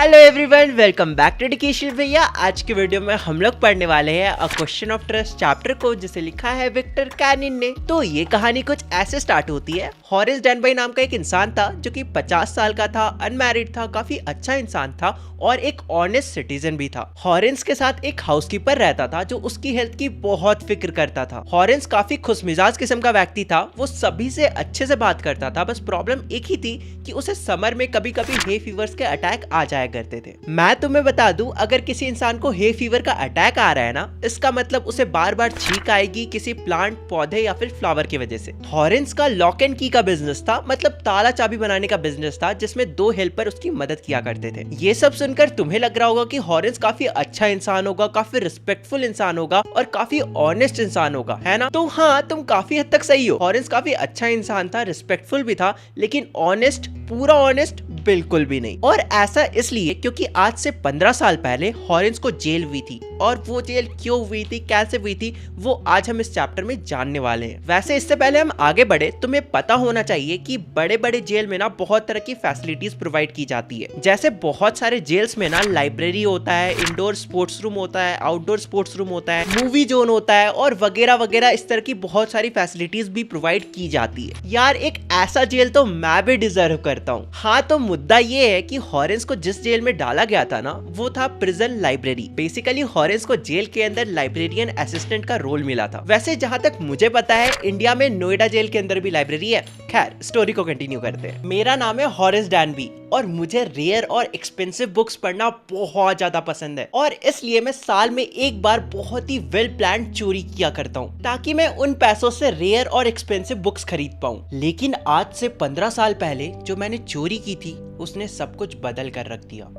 Hello everyone, welcome back to education Bhaiya. आज के video में हम लोग पढ़ने वाले हैं a question of trust chapter को, जिसे लिखा है विक्टर कैनिन ने। तो ये कहानी कुछ ऐसे स्टार्ट होती है। हॉरेस डेनबाई नाम का एक इंसान था जो कि 50 साल का था, अनमैरिड था, काफी अच्छा इंसान था और एक ऑनेस्ट सिटीजन भी था। हॉरेंस के साथ एक हाउसकीपर रहता था जो उसकी हेल्थ की बहुत फिक्र करता था। हॉरेंस काफी खुशमिजाज किस्म का व्यक्ति था, वो सभी से अच्छे से बात करता था। बस प्रॉब्लम एक ही थी कि उसे समर में कभी कभी हे फीवर्स के अटैक आ जाया करते थे। मैं तुम्हें बता दूं, अगर किसी इंसान को हे फीवर का अटैक आ रहा है ना, इसका मतलब उसे बार बार छींक आएगी किसी प्लांट, पौधे या फिर फ्लावर की वजह से। हॉरेंस का लॉक एंड की का बिजनेस था, मतलब ताला चाबी बनाने का बिजनेस था, जिसमें 2 हेल्पर उसकी मदद किया करते थे। ये सब सुनकर तुम्हें लग रहा होगा कि हॉरेंस काफी अच्छा इंसान होगा, काफी रिस्पेक्टफुल इंसान होगा और काफी ऑनेस्ट इंसान होगा, है ना? तो हाँ, तुम काफी हद तक सही हो। हॉरेंस काफी अच्छा इंसान था, रिस्पेक्टफुल भी था, लेकिन ऑनेस्ट, पूरा ऑनेस्ट बिल्कुल भी नहीं। और ऐसा इसलिए क्योंकि आज से 15 साल पहले हॉरेंस को जेल हुई थी, और वो जेल क्यों हुई थी, कैसे हुई थी, वो आज हम इस चैप्टर में जानने वाले हैं। वैसे इससे पहले हम आगे बढ़े, तुम्हें पता होना चाहिए कि बड़े बड़े जेल में ना बहुत तरह की फैसिलिटीज प्रोवाइड की जाती है। जैसे बहुत सारे जेल्स में ना लाइब्रेरी होता है, इंडोर स्पोर्ट्स रूम होता है, आउटडोर स्पोर्ट्स रूम होता है, मूवी जोन होता है और वगैरह वगैरह। इस तरह की बहुत सारी फैसिलिटीज भी प्रोवाइड की जाती है। यार, एक ऐसा जेल तो मैं भी डिजर्व करता हूँ। हाँ, तो मुद्दा ये है कि हॉरेंस को जिस जेल में डाला गया था ना, वो था प्रिजन लाइब्रेरी। बेसिकली हॉरेंस को जेल के अंदर लाइब्रेरियन असिस्टेंट का रोल मिला था। वैसे जहाँ तक मुझे पता है, इंडिया में नोएडा जेल के अंदर भी लाइब्रेरी है। खैर, स्टोरी को कंटिन्यू करते हैं। मेरा नाम है हॉरेस डेनबी और मुझे रेयर और एक्सपेंसिव बुक्स पढ़ना बहुत ज्यादा पसंद है, और इसलिए मैं साल में एक बार बहुत ही वेल प्लान चोरी किया करता हूँ, ताकि मैं उन पैसों से रेयर और एक्सपेंसिव बुक्स खरीद पाऊँ। लेकिन आज से 15 साल पहले जो मैंने चोरी की थी, उसने सब कुछ बदल कर रख दिया।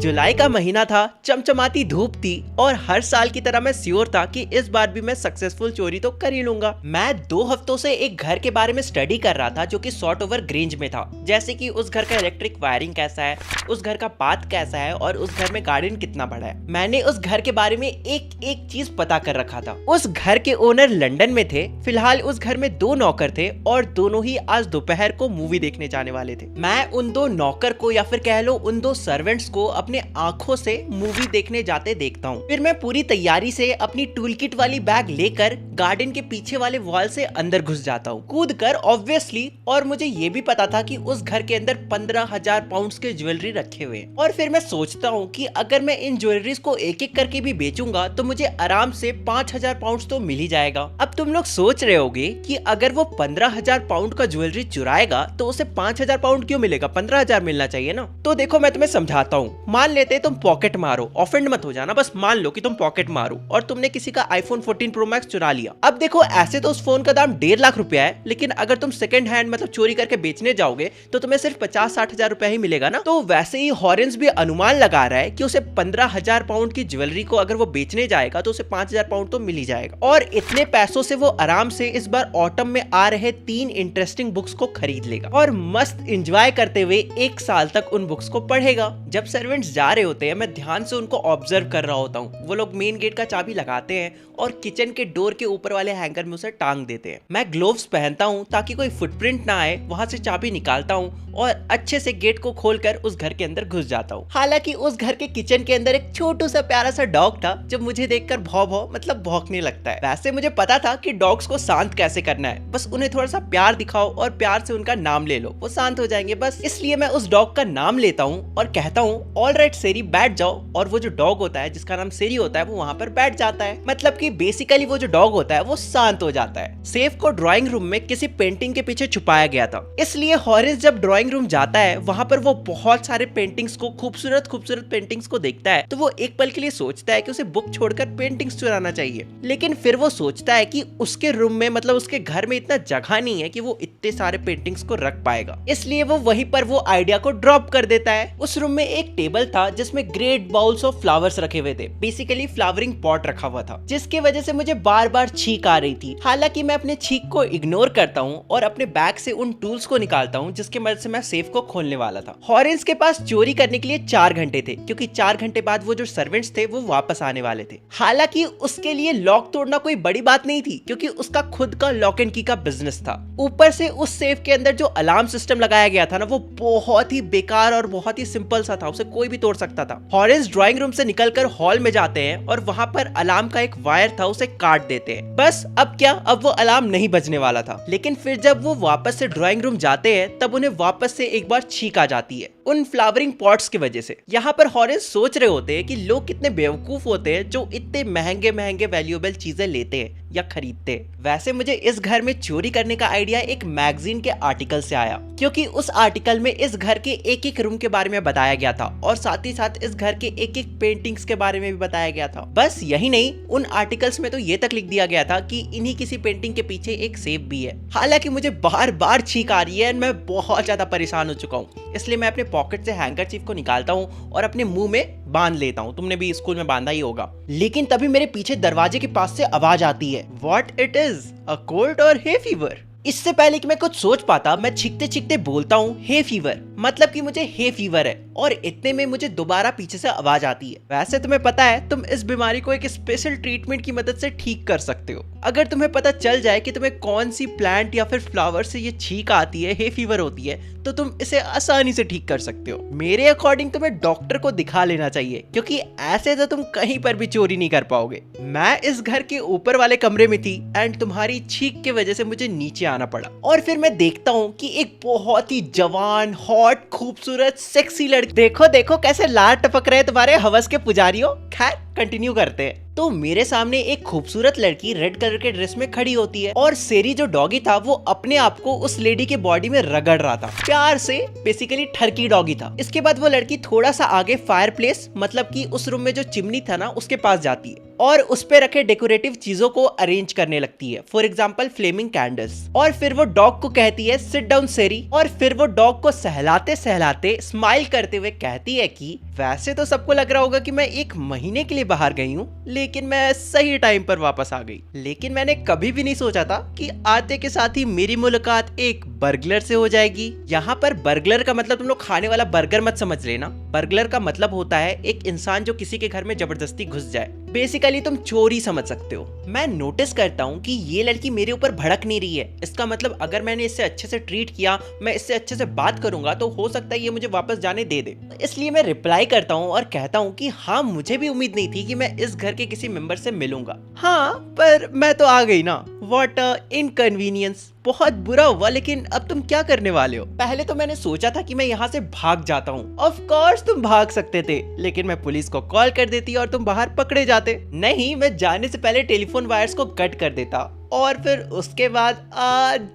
जुलाई का महीना था, चमचमाती धूप थी और हर साल की तरह मैं श्योर था कि इस बार भी मैं सक्सेसफुल चोरी तो कर ही लूंगा। मैं 2 हफ्तों से एक घर के बारे में स्टडी कर रहा था जो कि सॉर्ट ओवर ग्रेंज में था। जैसे कि उस घर का इलेक्ट्रिक वायरिंग कैसा है, उस घर का पाथ कैसा है और उस घर में गार्डन कितना बड़ा है। मैंने उस घर के बारे में एक एक चीज पता कर रखा था। उस घर के ओनर लंदन में थे। फिलहाल उस घर में 2 नौकर थे और दोनों ही आज दोपहर को मूवी देखने जाने वाले थे। मैं उन 2 नौकर को, या फिर कह लो उन 2 सर्वेंट्स को, अपने आंखों से मूवी देखने जाते देखता हूँ। फिर मैं पूरी तैयारी से अपनी टूल किट वाली बैग लेकर गार्डन के पीछे वाले वॉल से अंदर घुस जाता हूँ, कूद कर ऑब्वियसली। और मुझे ये भी पता था कि उस घर के अंदर 15,000 पाउंड्स के ज्वेलरी रखे हुए हैं। और फिर मैं सोचता हूँ कि अगर मैं इन ज्वेलरीज को एक एक करके भी बेचूंगा तो मुझे आराम से 5,000 पाउंड्स तो मिल ही जाएगा। अब तुम लोग सोच रहे होगे कि अगर वो 15,000 पाउंड का ज्वेलरी चुराएगा तो उसे 5,000 पाउंड क्यों मिलेगा, 15,000 मिलना चाहिए ना। तो देखो, मैं तुम्हें समझाता हूँ। मान लेते तुम पॉकेट मारो, ऑफेंड मत हो जाना, बस मान लो कि तुम पॉकेट मारो और तुमने किसी का आईफोन 14 प्रो मैक्स चुरा लिया। अब देखो, ऐसे तो उस फोन का दाम 1.5 लाख रुपया है, लेकिन अगर तुम सेकंड हैंड मतलब चोरी करके बेचने जाओगे तो तुम्हें सिर्फ 50-60 हजार रुपया ही मिलेगा ना। तो वैसे ही हॉरेंस भी अनुमान लगा रहा है कि उसे 15,000 पाउंड की ज्वेलरी को अगर वो बेचने जाएगा तो उसे 5,000 पाउंड तो मिल ही जाएगा। और इतने पैसों से वो आराम से इस बार ऑटम में आ रहे 3 इंटरेस्टिंग बुक्स को खरीद लेगा और मस्त एंजॉय करते हुए 1 साल तक उन बुक्स को पढ़ेगा। जब सर्वेंट्स जा रहे होते हैं, मैं ध्यान से उनको ऑब्जर्व कर रहा होता हूँ। वो लोग मेन गेट का चाबी लगाते हैं और किचन के डोर के ऊपर वाले हैंगर में उसे टांग देते हैं। मैं ग्लोव्स पहनता हूँ ताकि कोई फुटप्रिंट ना आए, वहां से चाबी निकालता हूँ और अच्छे से गेट को खोलकर उस घर के अंदर घुस जाता हूँ। हालांकि उस घर के किचन के अंदर एक छोटू सा प्यारा सा डॉग था जो मुझे देखकर भौं मतलब भौंकने लगता है। वैसे मुझे पता था कि डॉग्स को शांत कैसे करना है, बस उन्हें थोड़ा सा प्यार दिखाओ और प्यार से उनका नाम ले लो, वो शांत हो जाएंगे बस। इसलिए मैं उस डॉग का नाम लेता हूँ और कहता हूँ, ऑलराइट सेरी, बैठ जाओ। और वो जो डॉग होता है जिसका नाम सेरी होता है, वो वहाँ पर बैठ जाता है। मतलब कि बेसिकली वो जो डॉग होता है वो शांत हो जाता है। सेफ को ड्राइंग रूम में किसी पेंटिंग के पीछे छुपाया गया था, इसलिए हॉरेंस जब ड्राइंग रूम जाता है, वहाँ पर वो बहुत सारे पेंटिंग्स को, खूबसूरत खूबसूरत पेंटिंग्स को देखता है। तो वो एक पल के लिए सोचता है कि उसे बुक छोड़कर पेंटिंग्स चुराना चाहिए, लेकिन फिर वो सोचता है कि उसके रूम में, मतलब उसके घर में इतना जगह नहीं है कि वो इतने सारे पेंटिंग्स को रख पाएगा। इसलिए वो वहीं पर वो आइडिया को ड्रॉप कर देता है। उस रूम में एक टेबल था जिसमें ग्रेट बाउल्स ऑफ फ्लावर्स रखे हुए थे, बेसिकली फ्लावरिंग पॉट रखा हुआ था, जिसकी वजह से मुझे बार बार छींक आ रही थी। हालांकि मैं अपने छींक को इग्नोर करता हूँ और अपने बैग से उन टूल्स को निकालता हूँ जिसकी मदद से मैं सेफ को खोलने वाला था। हॉरेंस के पास चोरी करने के लिए 4 घंटे थे, क्योंकि 4 घंटे बाद वो जो सर्वेंट्स थे वो वापस आने वाले थे। हालांकि उसके लिए लॉक तोड़ना कोई बड़ी बात नहीं थी, क्योंकि उसका खुद का लॉक एंड की का बिजनेस था। ऊपर से उस सेफ के अंदर जो अलार्म सिस्टम लगाया गया था ना, वो बहुत ही बेकार और बहुत ही सिंपल सा था, उसे कोई भी तोड़ सकता था। हॉरेंस ड्राइंग रूम से निकलकर हॉल में जाते हैं और वहां पर अलार्म का एक वायर था, उसे काट देते हैं। बस अब क्या, अब वो अलार्म नहीं बजने वाला था। लेकिन फिर जब वो वापस से ड्राइंग रूम जाते हैं तब उन्हें वापस से एक बार छींक आ जाती है उन फ्लावरिंग पॉट्स की वजह से। यहाँ पर हॉरेंस सोच रहे होते हैं कि लोग कितने बेवकूफ होते हैं जो इतने महंगे महंगे वैल्यूएबल चीजें लेते हैं या खरीदते हैं। वैसे मुझे इस घर में चोरी करने का आइडिया एक मैगजीन के आर्टिकल से आया, क्योंकि उस आर्टिकल में इस घर के एक एक रूम के बारे में बताया गया था और साथ ही साथ इस घर के एक एक पेंटिंग्स के बारे में भी बताया गया था। बस यही नहीं, उन आर्टिकल्स में तो ये तक लिख दिया गया था कि इन्हीं किसी पेंटिंग के पीछे एक सेफ भी है। हालांकि मुझे बार बार छींक आ रही है, मैं बहुत ज्यादा परेशान हो चुका हूँ, इसलिए मैं अपने पॉकेट से हैंकरचीफ को निकालता हूँ और अपने मुंह में बांध लेता हूँ। तुमने भी स्कूल में बांधा ही होगा। लेकिन तभी मेरे पीछे दरवाजे के पास से आवाज आती है, what it is, a cold और हे फीवर। इससे पहले कि मैं कुछ सोच पाता, मैं चीखते चीखते बोलता हूँ हे फीवर, मतलब कि मुझे हे फीवर है। और इतने में मुझे दोबारा पीछे से आवाज आती है, वैसे तुम्हें पता है तुम इस बीमारी को एक स्पेशल ट्रीटमेंट की मदद से ठीक कर सकते हो। अगर तुम्हें पता चल जाए कि तुम्हें कौन सी प्लांट या फिर फ्लावर से ये छींक आती है, हे फीवर होती है, तो तुम इसे आसानी से ठीक कर सकते हो। मेरे अकॉर्डिंग तुम्हें डॉक्टर को दिखा लेना चाहिए, क्योंकि ऐसे तो तुम कहीं पर भी चोरी नहीं कर पाओगे। मैं इस घर के ऊपर वाले कमरे में थी एंड तुम्हारी छींक की वजह से मुझे नीचे आना पड़ा। और फिर मैं देखता हूँ कि एक बहुत ही जवान, हॉट, खूबसूरत, सेक्सी लड़की, देखो देखो कैसे लार टपक रहे तुम्हारे हवस के पुजारियों। खैर कंटिन्यू करते हैं। तो मेरे सामने एक खूबसूरत लड़की रेड कलर के ड्रेस में खड़ी होती है और सेरी जो डॉगी था वो अपने आप को उस लेडी के बॉडी में रगड़ रहा था प्यार से, बेसिकली ठरकी डॉगी था। इसके बाद वो लड़की थोड़ा सा आगे फायर प्लेस, मतलब कि उस रूम में जो चिमनी था ना, उसके पास जाती है और उस पे रखे डेकोरेटिव चीजों को अरेंज करने लगती है, फॉर एग्जाम्पल फ्लेमिंग कैंडल्स। और फिर वो डॉग को कहती है सिट डाउन सेरी, और फिर वो डॉग को सहलाते सहलाते स्माइल करते हुए कहती है कि वैसे तो सबको लग रहा होगा कि मैं 1 महीने के लिए बाहर गई हूँ, लेकिन मैं सही टाइम पर वापस आ गई। लेकिन मैंने कभी भी नहीं सोचा था कि आते के साथ ही मेरी मुलाकात एक बर्गलर से हो जाएगी। यहाँ पर बर्गलर का मतलब तुम लोग खाने वाला बर्गर मत समझ लेना। बर्गलर का मतलब होता है एक इंसान जो किसी के घर में जबरदस्ती घुस जाए, बेसिकली तुम चोरी समझ सकते हो। मैं नोटिस करता हूँ कि ये लड़की मेरे ऊपर भड़क नहीं रही है। इसका मतलब अगर मैंने इससे अच्छे से ट्रीट किया, मैं इससे अच्छे से बात करूंगा, तो हो सकता है ये मुझे वापस जाने दे दे। इसलिए मैं रिप्लाई करता हूँ और कहता हूँ कि हाँ, मुझे भी उम्मीद नहीं थी कि मैं इस घर के किसी मेंबर से मिलूंगा। हाँ, पर मैं तो आ गई ना। What a inconvenience. बहुत बुरा हुआ, लेकिन अब तुम क्या करने वाले हो? पहले तो मैंने सोचा था कि मैं यहाँ से भाग जाता हूँ। ऑफ कोर्स तुम भाग सकते थे, लेकिन मैं पुलिस को कॉल कर देती और तुम बाहर पकड़े जाते। नहीं, मैं जाने से पहले टेलीफोन वायर्स को कट कर देता और फिर उसके बाद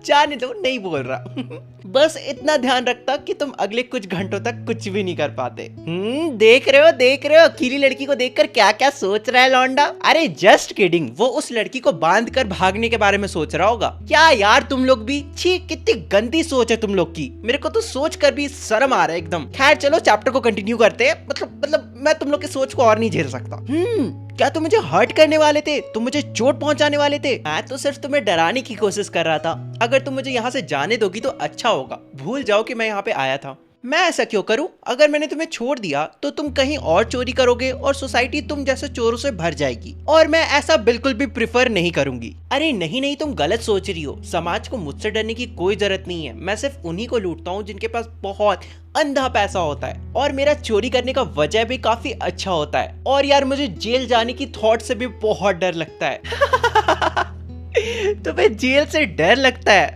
जाने दो, नहीं बोल रहा। बस इतना ध्यान रखता कि तुम अगले कुछ घंटों तक कुछ भी नहीं कर पाते। देख रहे हो अकेली लड़की को देखकर क्या क्या सोच रहा है लौंडा। अरे जस्ट किडिंग, वो उस लड़की को बांध कर भागने के बारे में सोच रहा होगा। क्या यार तुम लोग भी, छी, कितनी गंदी सोच है तुम लोग की। मेरे को तो सोच कर भी शर्म आ रहा है एकदम। खैर चलो चैप्टर को कंटिन्यू करते हैं। मतलब मैं तुम लोग की सोच को और नहीं झेल सकता। क्या तुम मुझे हर्ट करने वाले थे? तुम मुझे चोट पहुंचाने वाले थे? मैं तो सिर्फ तुम्हें डराने की कोशिश कर रहा था। अगर तुम मुझे यहाँ से जाने दोगी तो अच्छा होगा। भूल जाओ कि मैं यहाँ पे आया था। मैं ऐसा क्यों करूं? अगर मैंने तुम्हें छोड़ दिया तो तुम कहीं और चोरी करोगे और सोसाइटी तुम जैसे चोरों से भर जाएगी, और मैं ऐसा बिल्कुल भी प्रिफर नहीं करूंगी। अरे नहीं, तुम गलत सोच रही हो। समाज को मुझसे डरने की कोई जरूरत नहीं है। मैं सिर्फ उन्हीं को लूटता हूँ जिनके पास बहुत अंधा पैसा होता है, और मेरा चोरी करने का वजह भी काफी अच्छा होता है। और यार मुझे जेल जाने की थॉट से भी बहुत डर लगता है। तुम्हें जेल से डर लगता है?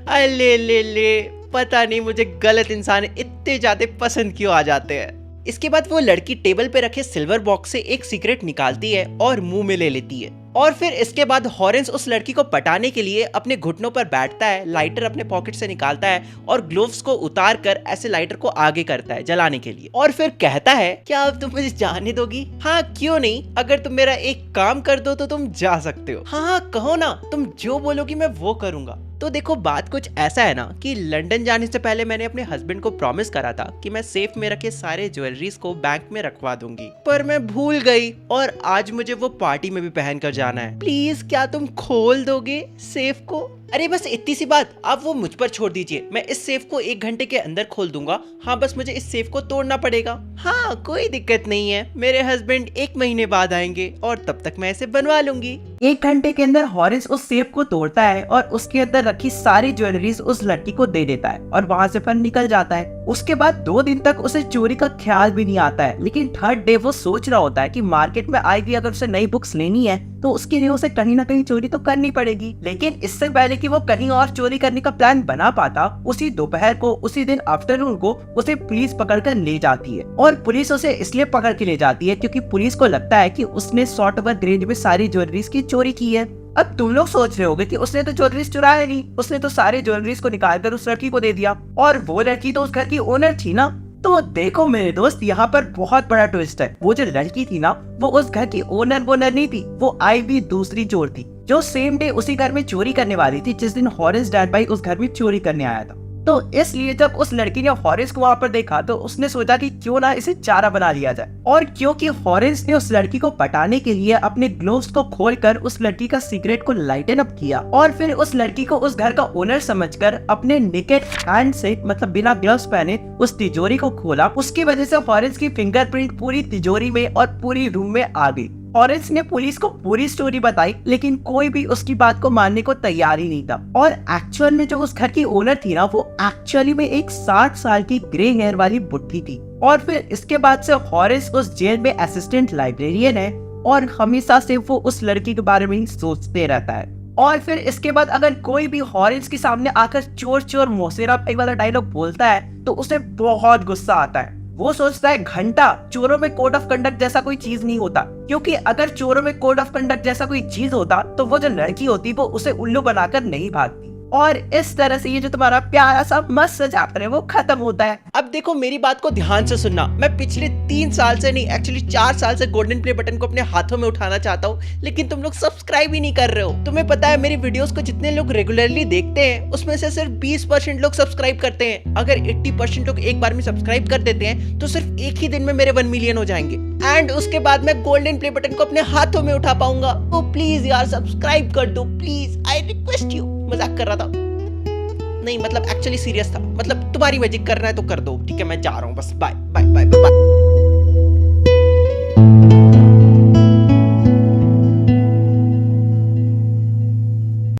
अले ले, पता नहीं मुझे गलत इंसान इतने ज्यादा पसंद क्यों आ जाते हैं। इसके बाद वो लड़की टेबल पे रखे सिल्वर बॉक्स से एक सिगरेट निकालती है और मुंह में ले लेती है। और फिर इसके बाद हॉरेंस उस लड़की को पटाने के लिए अपने घुटनों पर बैठता है, लाइटर अपने पॉकेट से निकालता है और ग्लोव्स को उतार कर ऐसे लाइटर को आगे करता है जलाने के लिए, और फिर कहता है क्या अब तुम मुझे जाने दोगी? हाँ क्यों नहीं, अगर तुम मेरा एक काम कर दो तो तुम जा सकते हो। हाँ हाँ कहो ना, तुम जो बोलोगी मैं वो करूंगा। तो देखो बात कुछ ऐसा है ना कि लंदन जाने से पहले मैंने अपने हस्बैंड को प्रॉमिस करा था कि मैं सेफ में रखे सारे ज्वेलरीज को बैंक में रखवा दूंगी, पर मैं भूल गई और आज मुझे वो पार्टी में भी पहन कर जाना है। प्लीज क्या तुम खोल दोगे सेफ को? अरे बस इतनी सी बात, आप वो मुझ पर छोड़ दीजिए, मैं इस सेफ को 1 घंटे के अंदर खोल दूंगा। हाँ बस मुझे इस सेफ को तोड़ना पड़ेगा। हाँ कोई दिक्कत नहीं है, मेरे हस्बैंड 1 महीने बाद आएंगे और तब तक मैं इसे बनवा लूंगी। 1 घंटे के अंदर हॉरेंस उस सेफ को तोड़ता है और उसके अंदर रखी सारी ज्वेलरीज उस लड़की को दे देता है और वहाँ से फिर निकल जाता है। उसके बाद 2 दिन तक उसे चोरी का ख्याल भी नहीं आता है, लेकिन 3rd डे वो सोच रहा होता है कि मार्केट में आएगी अगर उसे नई बुक्स लेनी है तो उसके लिए उसे कहीं ना कहीं चोरी तो करनी पड़ेगी। लेकिन इससे पहले कि वो कहीं और चोरी करने का प्लान बना पाता, उसी दोपहर को, उसी दिन आफ्टरनून को उसे पुलिस पकड़ कर ले जाती है। और पुलिस उसे इसलिए पकड़ के ले जाती है क्योंकि पुलिस को लगता है कि उसने शॉर्ट वर्क रेंज में सारी ज्वेलरीज की चोरी की है। अब तुम लोग सोच रहे होगे कि उसने तो ज्वेलरीज चुराया नहीं, उसने तो सारे ज्वेलरीज को निकाल कर उस लड़की को दे दिया, और वो लड़की तो उस घर की ओनर थी ना। तो देखो मेरे दोस्त, यहाँ पर बहुत बड़ा ट्विस्ट है। वो जो लड़की थी ना, वो उस घर की ओनर नहीं थी, वो आई भी दूसरी चोर थी जो सेम डे उसी घर में चोरी करने वाली थी जिस दिन हॉरेंस डैड भाई उस घर में चोरी करने आया था। तो इसलिए जब उस लड़की ने हॉरेंस को वहाँ पर देखा तो उसने सोचा कि क्यों ना इसे चारा बना लिया जाए। और क्योंकि हॉरेंस ने उस लड़की को पटाने के लिए अपने ग्लोव्स को खोलकर उस लड़की का सिगरेट को लाइटन अप किया और फिर उस लड़की को उस घर का ओनर समझकर अपने नेकेड हैंड से, मतलब बिना ग्लव्स पहने, उस तिजोरी को खोला। उसकी वजह से हॉरेंस की फिंगरप्रिंट पूरी तिजोरी में और पूरी रूम में आ गई। हॉरेंस ने पुलिस को पूरी स्टोरी बताई, लेकिन कोई भी उसकी बात को मानने को तैयार ही नहीं था। और एक्चुअल में जो उस घर की ओनर थी ना, वो एक्चुअली में एक 60 साल की ग्रे हेयर वाली बुढ़ी थी। और फिर इसके बाद से हॉरेंस उस जेल में असिस्टेंट लाइब्रेरियन है और हमेशा से वो उस लड़की के बारे में ही सोचते रहता है। और फिर इसके बाद अगर कोई भी हॉरेंस के सामने आकर चोर चोर मोसेरा पे वाला डायलॉग बोलता है तो उसे बहुत गुस्सा आता है। वो सोचता है घंटा, चोरों में कोड ऑफ कंडक्ट जैसा कोई चीज नहीं होता, क्योंकि अगर चोरों में कोड ऑफ कंडक्ट जैसा कोई चीज होता तो वो जो लड़की होती वो उसे उल्लू बनाकर नहीं भागती। और इस तरह से ये जो तुम्हारा प्यारा सा मस्त चैप्टर है वो खत्म होता है। अब देखो मेरी बात को ध्यान से सुनना, मैं पिछले 3 साल से नहीं, एक्चुअली 4 साल से गोल्डन प्ले बटन को अपने हाथों में उठाना चाहता हूँ, लेकिन तुम लोग सब्सक्राइब ही नहीं कर रहे हो। तुम्हें पता है मेरी वीडियोस को जितने लोग रेगुलरली देखते हैं उसमें से सिर्फ 20% लोग सब्सक्राइब करते हैं। अगर 80% लोग एक बार में सब्सक्राइब कर देते हैं तो सिर्फ एक ही दिन में मेरे 1 मिलियन हो जाएंगे, एंड उसके बाद मैं गोल्डन प्ले बटन को अपने हाथों में उठा पाऊंगा। तो प्लीज यार सब्सक्राइब कर दो प्लीज, आई रिक्वेस्ट यू। मजाक कर रहा था, नहीं मतलब एक्चुअली सीरियस था, मतलब तुम्हारी मैजिक करना है तो कर दो, ठीक है मैं जा रहा हूँ बस, बाय बाय बाय बाय।